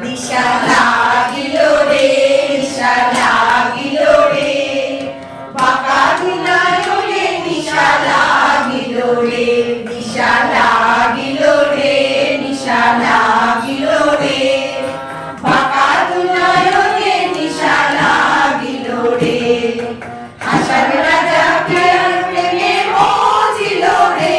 নিশা লাগিল রে, নিশা লাগিল রে, বাঁকা নয়নে নিশা লাগিল রে, নিশা লাগিল রে, নিশা লাগিল রে, বাঁকা নয়নে নিশা লাগিল রে। হাসান রাজা প্রেমে মজিল রে,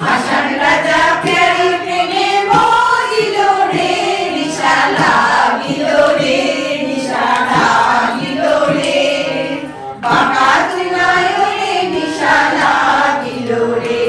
হাসান রাজা প্রেমে মজিল রে, নিশা লাগিল রে, নিশা লাগিল রে, বাঁকা নয়নে নিশা লাগিল রে।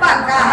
বাঁকা